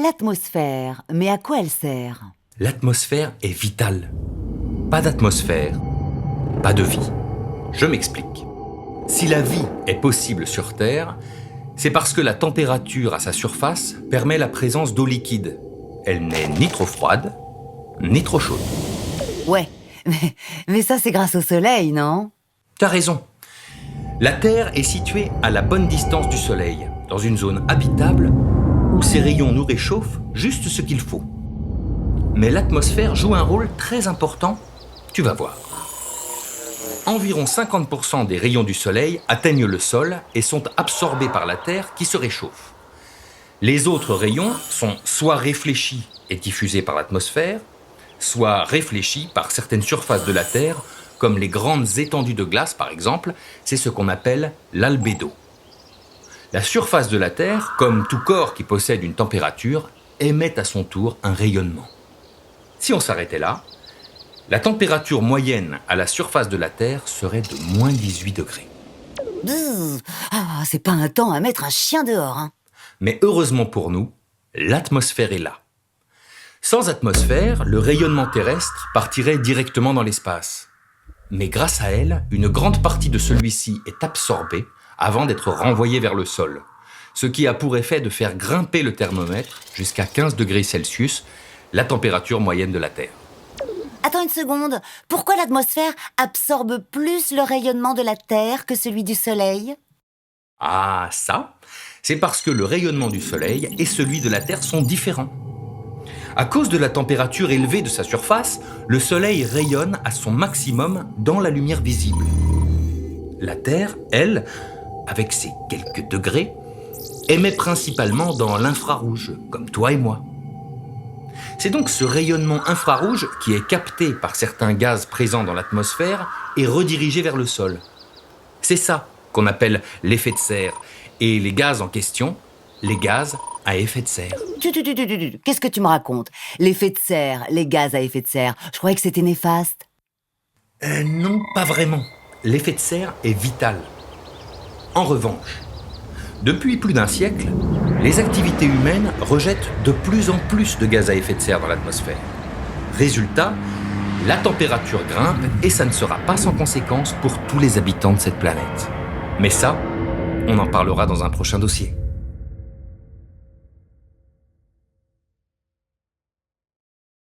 L'atmosphère, mais à quoi elle sert? L'atmosphère est vitale. Pas d'atmosphère, pas de vie. Je m'explique. Si la vie est possible sur Terre, c'est parce que la température à sa surface permet la présence d'eau liquide. Elle n'est ni trop froide, ni trop chaude. Ouais, mais ça c'est grâce au soleil, non? T'as raison. La Terre est située à la bonne distance du Soleil, dans une zone habitable où ses rayons nous réchauffent juste ce qu'il faut. Mais l'atmosphère joue un rôle très important, tu vas voir. Environ 50% des rayons du Soleil atteignent le sol et sont absorbés par la Terre qui se réchauffe. Les autres rayons sont soit réfléchis et diffusés par l'atmosphère, soit réfléchis par certaines surfaces de la Terre, comme les grandes étendues de glace par exemple, c'est ce qu'on appelle l'albédo. La surface de la Terre, comme tout corps qui possède une température, émet à son tour un rayonnement. Si on s'arrêtait là, la température moyenne à la surface de la Terre serait de moins 18 degrés. Bzzz. Ah, c'est pas un temps à mettre un chien dehors, hein. Mais heureusement pour nous, l'atmosphère est là. Sans atmosphère, le rayonnement terrestre partirait directement dans l'espace. Mais grâce à elle, une grande partie de celui-ci est absorbée avant d'être renvoyée vers le sol, ce qui a pour effet de faire grimper le thermomètre jusqu'à 15 degrés Celsius, la température moyenne de la Terre. Attends une seconde, pourquoi l'atmosphère absorbe plus le rayonnement de la Terre que celui du Soleil? Ah, ça, c'est parce que le rayonnement du Soleil et celui de la Terre sont différents. À cause de la température élevée de sa surface, le Soleil rayonne à son maximum dans la lumière visible. La Terre, elle, avec ses quelques degrés, émet principalement dans l'infrarouge, comme toi et moi. C'est donc ce rayonnement infrarouge qui est capté par certains gaz présents dans l'atmosphère et redirigé vers le sol. C'est ça qu'on appelle l'effet de serre. Et les gaz en question, les gaz à effet de serre. Qu'est-ce que tu me racontes? L'effet de serre, les gaz à effet de serre, je croyais que c'était néfaste. Non, pas vraiment. L'effet de serre est vital. En revanche, depuis plus d'un siècle, les activités humaines rejettent de plus en plus de gaz à effet de serre dans l'atmosphère. Résultat, la température grimpe et ça ne sera pas sans conséquence pour tous les habitants de cette planète. Mais ça, on en parlera dans un prochain dossier.